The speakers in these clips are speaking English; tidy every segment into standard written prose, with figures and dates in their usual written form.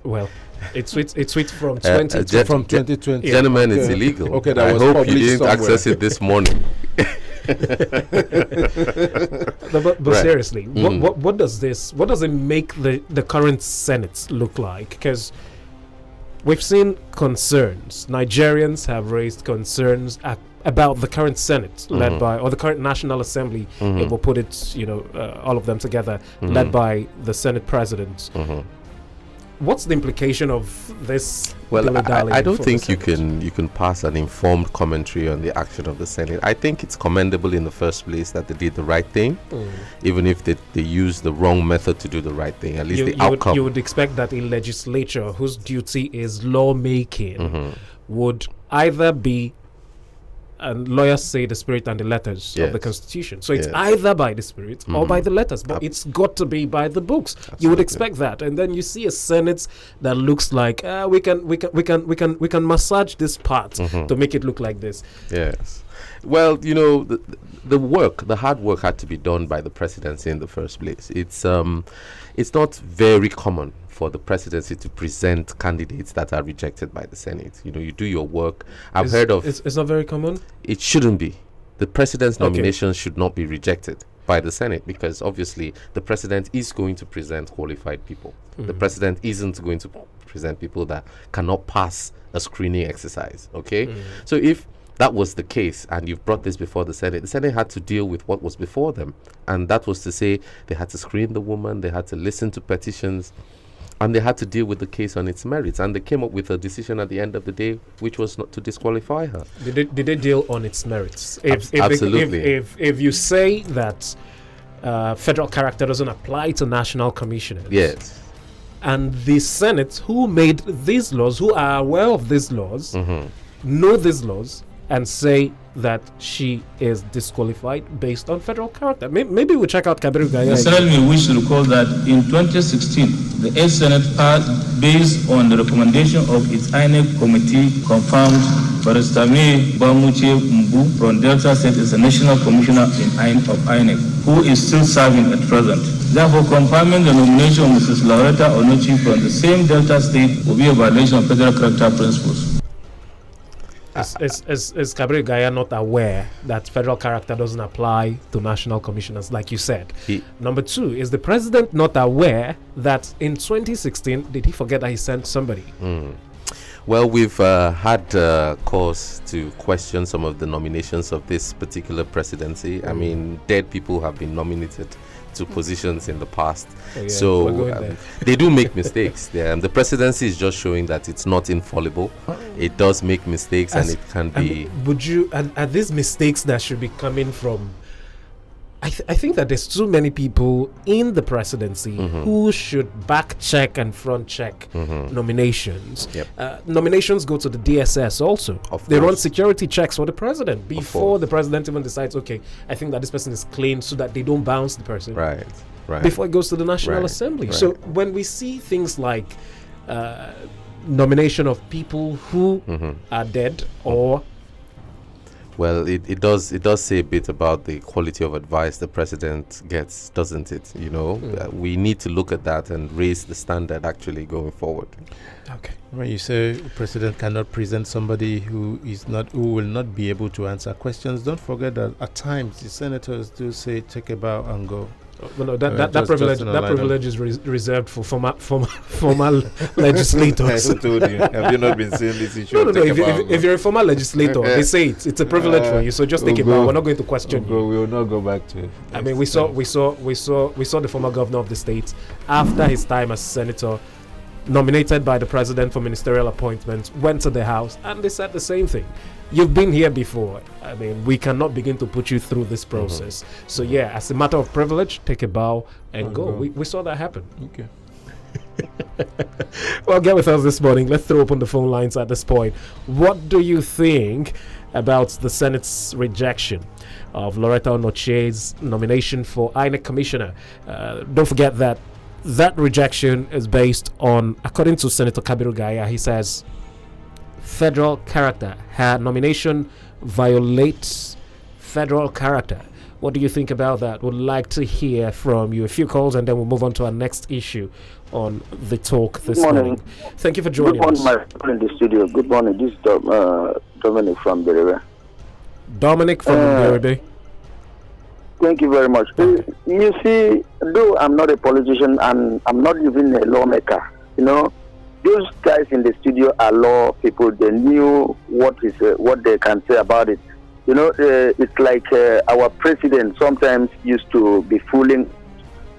Well, it's sweet from 2020. Gentlemen, it's illegal. Okay, I hope you didn't access it this morning. But seriously, what does it make the current Senate look like? Because we've seen concerns. Nigerians have raised concerns about the current Senate led by, or the current National Assembly, if we'll put it, all of them together, led by the Senate President. What's the implication of this? Well, I don't think you can pass an informed commentary on the action of the Senate. I think it's commendable in the first place that they did the right thing, even if they used the wrong method to do the right thing. At least the outcome. You would expect that a legislature whose duty is lawmaking would either be, and lawyers say, the spirit and the letters of the Constitution. So it's either by the spirit or by the letters, but it's got to be by the books. Absolutely. You would expect that, and then you see a Senate that looks like we can massage this part to make it look like this. Yes. Well, the hard work had to be done by the presidency in the first place. It's not very common for the presidency to present candidates that are rejected by the Senate. You do your work. I've heard of... It's not very common? It shouldn't be. The president's nominations should not be rejected by the Senate, because obviously the president is going to present qualified people. The president isn't going to present people that cannot pass a screening exercise, okay? So if that was the case and you've brought this before the Senate had to deal with what was before them. And that was to say they had to screen the woman, they had to listen to petitions, and they had to deal with the case on its merits. And they came up with a decision at the end of the day, which was not to disqualify her. Did they deal on its merits? Absolutely. If you say that federal character doesn't apply to national commissioners. Yes. And the Senate, who made these laws, who are aware of these laws, know these laws, and say that she is disqualified based on federal character. Maybe we'll check out Kabiru Gaya. The Senate may wish to recall that in 2016, the 8th Senate passed, based on the recommendation of its INEC committee, confirmed Barrister May Bamuche Mbu from Delta State as a national commissioner of INEC, who is still serving at present. Therefore, confirming the nomination of Mrs. Loretta Onochi from the same Delta State will be a violation of federal character principles. Is Kabiru Gaya not aware that federal character doesn't apply to national commissioners, like you said? Number two, is the president not aware that in 2016, did he forget that he sent somebody? Well, we've had cause to question some of the nominations of this particular presidency. I mean, dead people have been nominated to positions in the past. So they do make mistakes. The presidency is just showing that it's not infallible. It does make mistakes, and it can be... Are these mistakes that should be coming from... I think that there's too many people in the presidency who should back check and front check nominations. Nominations go to the DSS also. They run security checks for the president before the president even decides, okay, I think that this person is clean, so that they don't bounce the person. Right. Before it goes to the National Assembly. So when we see things like nomination of people who are dead or... Well, it does say a bit about the quality of advice the president gets, doesn't it? We need to look at that and raise the standard actually going forward. Okay. When you say the president cannot present somebody who will not be able to answer questions, don't forget that at times the senators do say take a bow and go. Well, no, that privilege is reserved for former legislators. Who told you? Have you not been seeing this issue? No. If you're a former legislator, they say it's a privilege for you. So just take it back. We're not going to question you. We will not go back to it. I mean, we saw the former governor of the state after his time as senator, nominated by the president for ministerial appointments, went to the house and they said the same thing. You've been here before. I mean, we cannot begin to put you through this process. So yeah, as a matter of privilege, take a bow and go. We saw that happen. Okay. Well, get with us this morning. Let's throw open the phone lines at this point. What do you think about the Senate's rejection of Loretta Onoche's nomination for INEC commissioner? Don't forget that rejection is based on, according to Senator Kabiru Gaya, he says federal character. Her nomination violates federal character. What do you think about that? Would like to hear from you. A few calls and then we'll move on to our next issue. on the talk this Good morning. morning. Thank you for joining Good us. morning, my friend in the studio. Good morning. This is Dominic from Berere. Dominic from Berebe. Thank you very much. Okay. You see, though I'm not a politician and I'm not even a lawmaker, those guys in the studio are law people. They knew what they can say about it. It's like our president sometimes used to be fooling,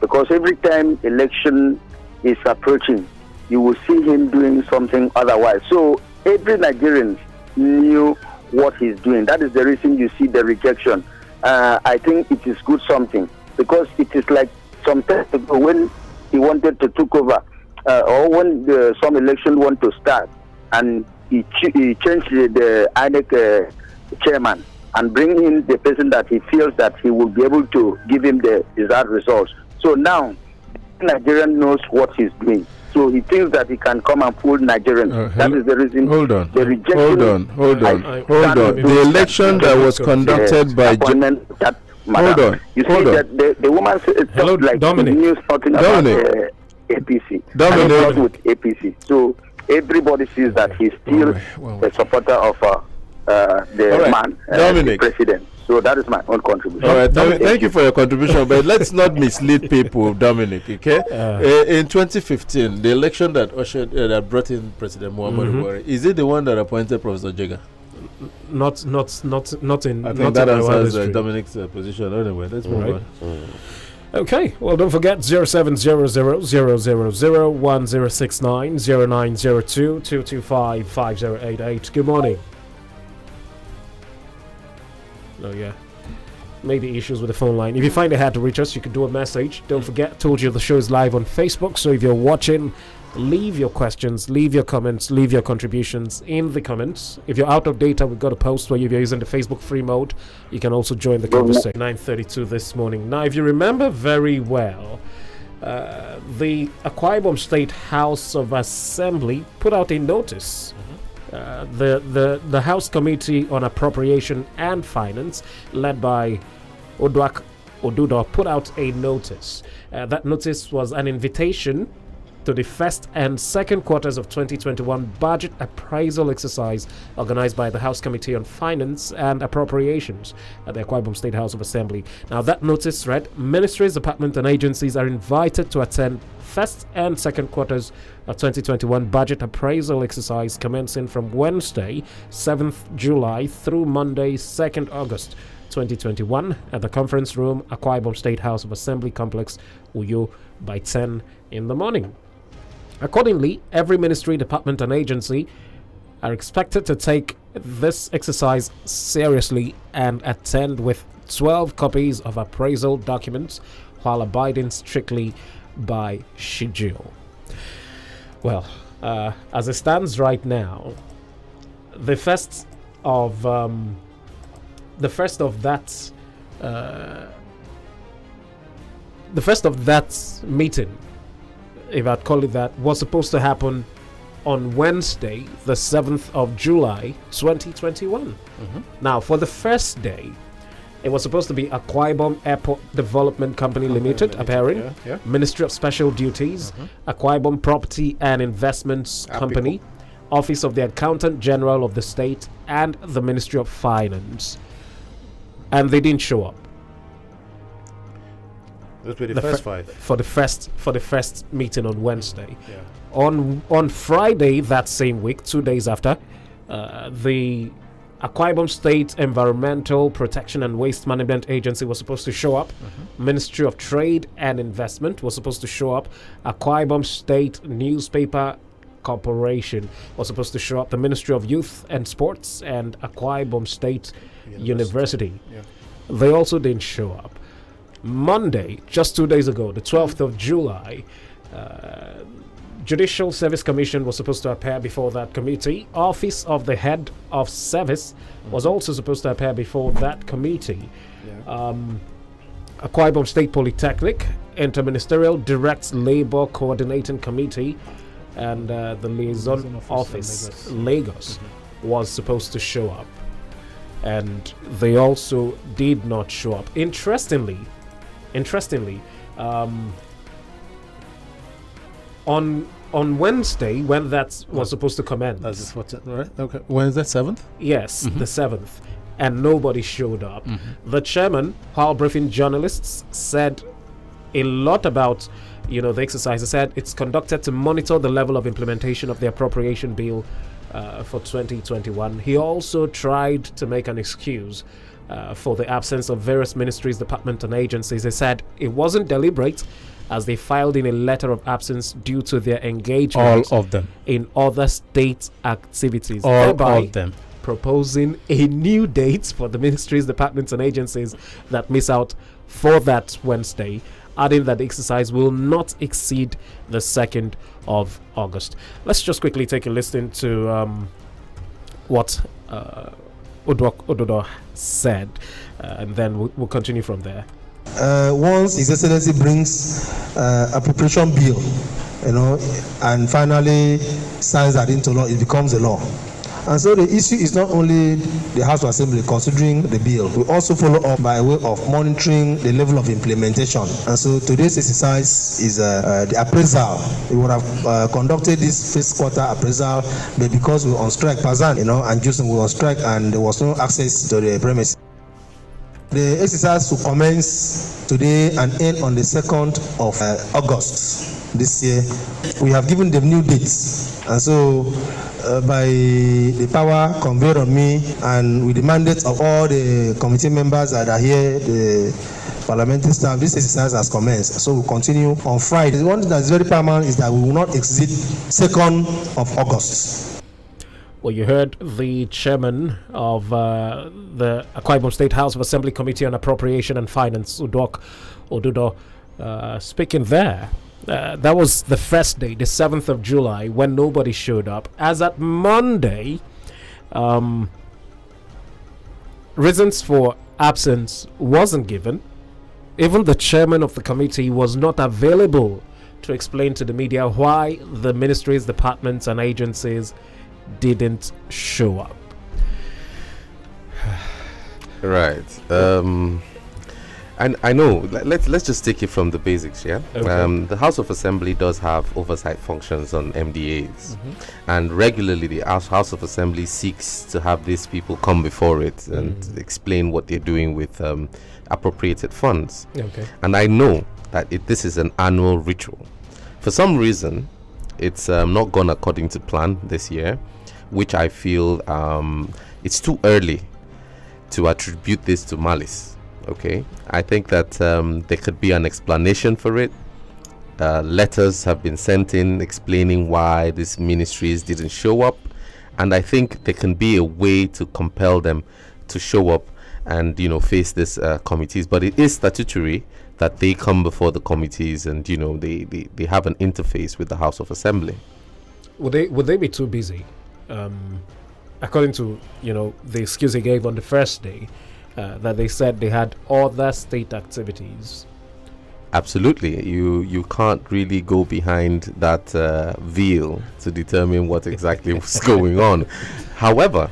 because every time election is approaching, you will see him doing something otherwise. So every Nigerian knew what he's doing. That is the reason you see the rejection. I think it is good something, because it is like some time ago when he wanted to take over, or when some election want to start, and he changed the INEC chairman and bring in the person that he feels that he will be able to give him the desired results. So now Nigerian knows what he's doing. So he thinks that he can come and fool Nigerians. That is the reason. Hold on. The rejection. Hold on. The election that was conducted by. Hold on. You see that the woman said like Dominic. he knew something about APC. Dominic. With APC. So everybody sees that he's still a supporter of the man, Dominic. the president. So that is my own contribution. All right, thank you for your contribution, but let's not mislead people, Dominic. Okay, in 2015, the election that that brought in President Muhammadu Buhari, is it the one that appointed Professor Jega? Not in. I think that answers Dominic's position. Anyway, let's move on. Okay, well, don't forget 0700-000-1069 0902-225-5088. Good morning. Oh, yeah. Maybe issues with the phone line. If you find it hard to reach us, you can do a message. Don't forget, told you the show is live on Facebook. So if you're watching, leave your questions, leave your comments, leave your contributions in the comments. If you're out of data, we've got a post where if you're using the Facebook free mode, you can also join the conversation. 9:32 this morning. Now, if you remember very well, the Akwa Ibom State House of Assembly put out a notice. The House Committee on Appropriation and Finance, led by Odwak Odudo, put out a notice. That notice was an invitation to the first and second quarters of 2021 budget appraisal exercise organized by the House Committee on Finance and Appropriations at the Akwa Ibom State House of Assembly. Now, that notice read, ministries, departments, and agencies are invited to attend first and second quarters of 2021 budget appraisal exercise commencing from Wednesday, 7th July through Monday, 2nd August 2021 at the conference room, Akwa Ibom State House of Assembly Complex, Uyo, by 10 in the morning. Accordingly, every ministry, department, and agency are expected to take this exercise seriously and attend with 12 copies of appraisal documents while abiding strictly by schedule. Well, as it stands right now, the first of that meeting, if I'd call it that, was supposed to happen on Wednesday, the 7th of July, 2021. Now, for the first day, it was supposed to be Akwa Ibom Airport Development Company Limited, appearing, Ministry of Special Duties, Akwa Ibom Property and Investments Company, Office of the Accountant General of the State, and the Ministry of Finance. And they didn't show up. Those were the first five. For the first meeting on Wednesday. On Friday that same week, 2 days after, the Akwa Ibom State Environmental Protection and Waste Management Agency was supposed to show up. Ministry of Trade and Investment was supposed to show up. Akwa Ibom State Newspaper Corporation was supposed to show up. The Ministry of Youth and Sports and Akwa Ibom State University. They also didn't show up. Monday, just 2 days ago, the 12th of July, Judicial Service Commission was supposed to appear before that committee. Office of the Head of Service was also supposed to appear before that committee. Akwa Ibom State Polytechnic, Interministerial Direct Labor Coordinating Committee, and the Liaison Office, Lagos, was supposed to show up. And they also did not show up. Interestingly, on Wednesday, when that was supposed to commence. That's the 14th, right? Okay. When is that, 7th? Yes, the 7th. And nobody showed up. The chairman, while briefing journalists, said a lot about the exercise. He said it's conducted to monitor the level of implementation of the appropriation bill for 2021. He also tried to make an excuse for the absence of various ministries, departments, and agencies. He said it wasn't deliberate, as they filed in a letter of absence due to their engagement All of them. in other state activities. All thereby of them. proposing a new date for the ministries, departments, and agencies that miss out for that Wednesday, adding that the exercise will not exceed the 2nd of August. Let's just quickly take a listen to what Ododo said, and then we'll continue from there. Once His Excellency brings appropriation bill, and finally signs that into law, it becomes a law. And so the issue is not only the House of Assembly considering the bill, we also follow up by way of monitoring the level of implementation. And so today's exercise is the appraisal. We would have conducted this first quarter appraisal, but because we were on strike, Pazan, and Jusen were on strike, and there was no access to the premises. The exercise will commence today and end on the 2nd of August this year. We have given them new dates, and so by the power conferred on me and with the mandate of all the committee members that are here, the parliamentary staff, this exercise has commenced. So we'll continue on Friday. The one that is very paramount is that we will not exceed 2nd of August. Well, you heard the chairman of the Akwa Ibom State House of Assembly Committee on Appropriation and Finance, Ododo, speaking there. That was the first day, the 7th of July, when nobody showed up. As at Monday, reasons for absence wasn't given. Even the chairman of the committee was not available to explain to the media why the ministries, departments, and agencies didn't show up. Right. And I know, let's just take it from the basics, yeah? Okay. The House of Assembly does have oversight functions on MDAs. And regularly the House of Assembly seeks to have these people come before it and explain what they're doing with appropriated funds. Okay. And I know that this is an annual ritual. For some reason, it's not gone according to plan this year, which I feel it's too early to attribute this to malice. Okay, I think that there could be an explanation for it. Letters have been sent in explaining why these ministries didn't show up, and I think there can be a way to compel them to show up and face these committees. But it is statutory that they come before the committees and they have an interface with the House of Assembly. Would they be too busy? According to the excuse he gave on the first day, that they said they had other state activities. Absolutely, you can't really go behind that veil to determine what exactly was going on. However,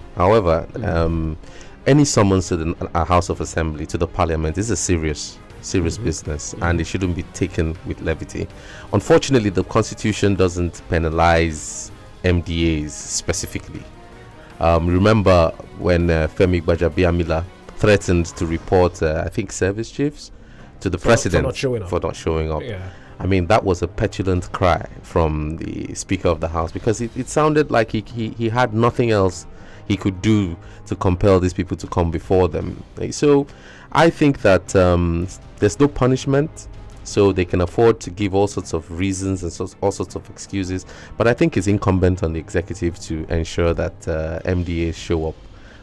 any summons to the House of Assembly, to the Parliament, is a serious business, and it shouldn't be taken with levity. Unfortunately, the Constitution doesn't penalize MDAs specifically. Remember when Femi Gbajabiamila threatened to report, I think, service chiefs to the president for not showing up. Yeah. I mean, that was a petulant cry from the Speaker of the House, because it sounded like he had nothing else he could do to compel these people to come before them. So I think that there's no punishment, so they can afford to give all sorts of reasons and all sorts of excuses. But I think it's incumbent on the executive to ensure that MDAs show up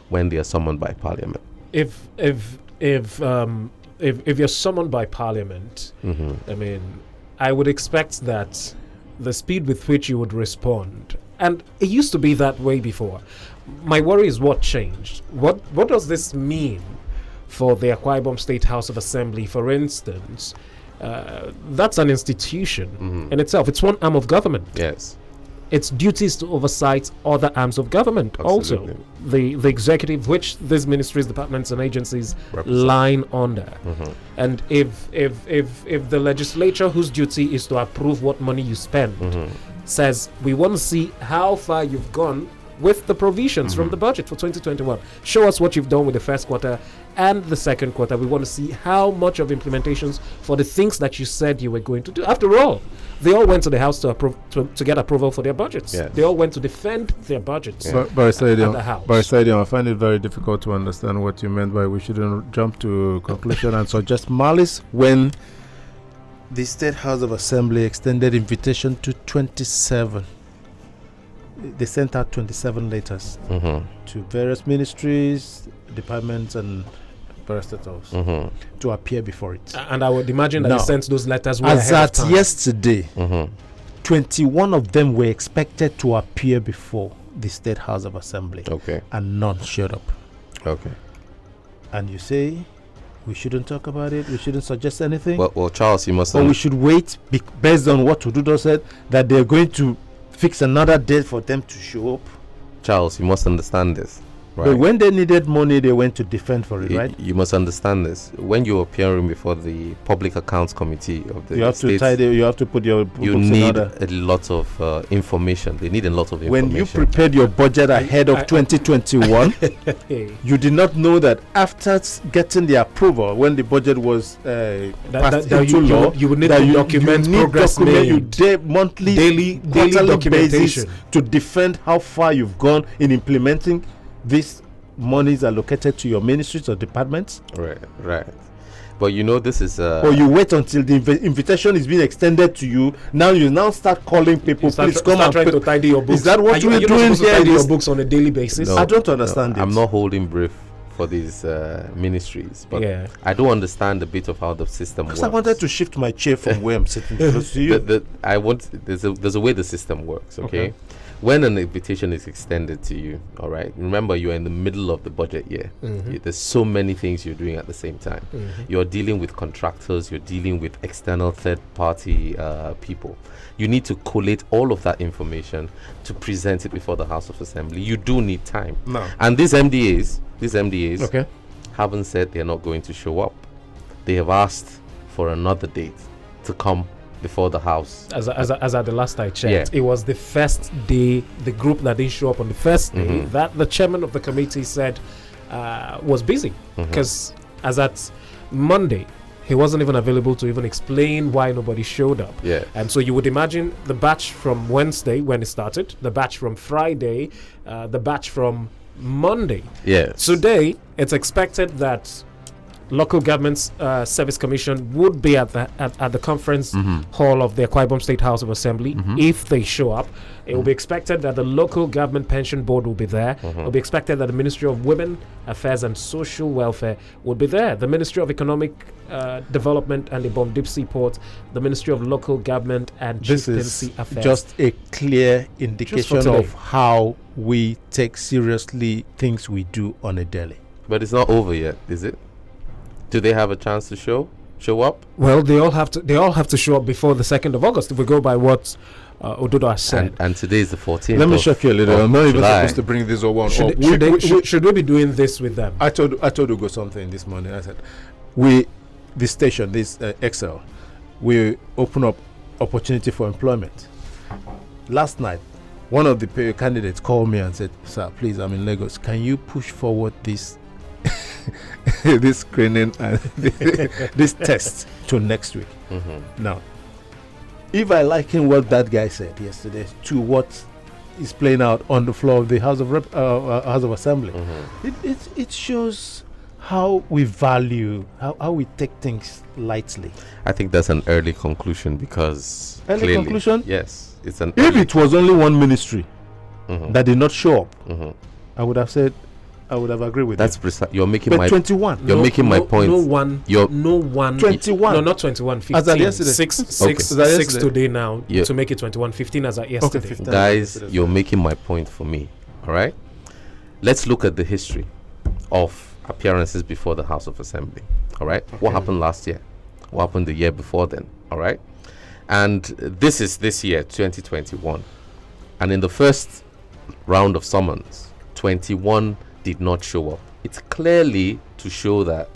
when they are summoned by Parliament. If you're summoned by Parliament, I mean, I would expect that the speed with which you would respond, and it used to be that way before. My worry is what changed. What does this mean for the Akwa Ibom State House of Assembly, for instance? That's an institution in itself. It's one arm of government. Yes. its duties to oversight other arms of government. Absolutely. Also, the executive, which these ministries, departments, and agencies Represent. line under. And if the legislature, whose duty is to approve what money you spend, says we want to see how far you've gone with the provisions from the budget for 2021. Show us what you've done with the first quarter and the second quarter. We want to see how much of implementations for the things that you said you were going to do. After all, they all went to the House to get approval for their budgets. Yes. They all went to defend their budgets But at the House. I find it very difficult to understand what you meant by we shouldn't jump to conclusion and suggest malice when the State House of Assembly extended invitation to 27. They sent out 27 letters to various ministries, departments, and parastatals to appear before it. And I would imagine that Now, they sent those letters way as ahead of at time. yesterday, 21 of them were expected to appear before the State House of Assembly, Okay. and none showed up. Okay. And you say we shouldn't talk about it, we shouldn't suggest anything, Well, Charles, you must. or we should wait based on what Odudo said that they're going to fix another date for them to show up. Charles, you must understand this, right? But when they needed money, they went to defend for it, right? You must understand this. When you're appearing before the Public Accounts Committee of the You have to state, you have to put your books you in need order. a lot of information. They need a lot of information. When you prepared your budget ahead of 2021, you did not know that after getting the approval, when the budget was passed into law, you would need that to document progress made. monthly, Daily quarterly documentation. basis to defend how far you've gone in implementing these monies allocated to your ministries or departments. Right. But you know, this is. Or you wait until the invitation is being extended to you. Now you start calling people. Please come and trying to tidy your books. Is that what are we're you doing not supposed to here? tidy your books on a daily basis? No, I don't understand I'm this. not holding brief for these ministries, but Yeah. I do understand a bit of how the system works. Because I wanted to shift my chair from where I'm sitting close to you. There's a way the system works. Okay? When an invitation is extended to you, all right, remember you're in the middle of the budget year. There's so many things you're doing at the same time. You're dealing with contractors, you're dealing with external third-party people. You need to collate all of that information to present it before the House of Assembly. You do need time. No. And these MDAs Okay. haven't said they're not going to show up. They have asked for another date to come before the House. As at the last I checked, Yeah. it was the first day, the group that didn't show up on the first day, that the chairman of the committee said was busy. Because as at Monday, he wasn't even available to even explain why nobody showed up. Yeah. And so you would imagine the batch from Wednesday when it started, the batch from Friday, the batch from Monday. Yes. Today, it's expected that Local Government Service Commission would be at the conference hall of the Akwa Ibom State House of Assembly if they show up. It will be expected that the Local Government Pension Board will be there. It will be expected that the Ministry of Women Affairs and Social Welfare will be there. The Ministry of Economic Development and the Ibom Deep Sea Port, the Ministry of Local Government and This Chieftaincy is Affairs. just a clear indication today. of how we take seriously things we do on a daily. But it's not over yet, is it? Do they have a chance to show up? Well, they all have to show up before the 2nd of August if we go by what Odudo has said. And today is the 14th. Let me shock you a little. of I'm not even July. supposed to bring this over. Should we be doing this with them? I told Ugo something this morning. I said, this station, this Excel, we open up opportunity for employment. Last night, one of the candidates called me and said, "Sir, please, I'm in Lagos. Can you push forward this this screening and this test to next week?" Now, if I liken what that guy said yesterday to what is playing out on the floor of the House of Assembly, it shows how we value, how we take things lightly. I think that's an early conclusion because Early clearly, conclusion? Yes, it's an. If it was only one ministry that did not show up, I would have agreed with That's you. precise. You're making But my 21. You're making my point. No one. 21. No, not 21. 15. As at yesterday. Six As at six yesterday. today now Yeah. to make it 21. 15 as at yesterday. 15. guys, you're making my point for me. All right. Let's look at the history of appearances before the House of Assembly. All right. What happened last year? What happened the year before then? All right. And this is this year, 2021. And in the first round of summons, 21 did not show up. It's clearly to show that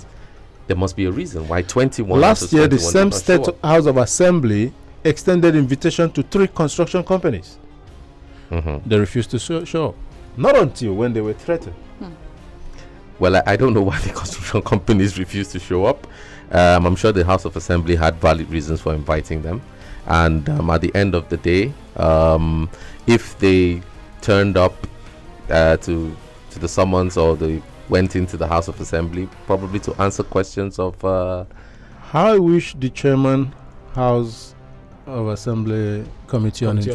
there must be a reason why 21. Last year, the 21 same did not State show up. House of Assembly extended invitation to 3 construction companies. They refused to show up. Not until when they were threatened. Well, I don't know why the construction companies refused to show up. I'm sure the House of Assembly had valid reasons for inviting them. And at the end of the day, if they turned up to the summons, or they went into the House of Assembly, probably to answer questions of... How I wish the chairman House of Assembly Committee on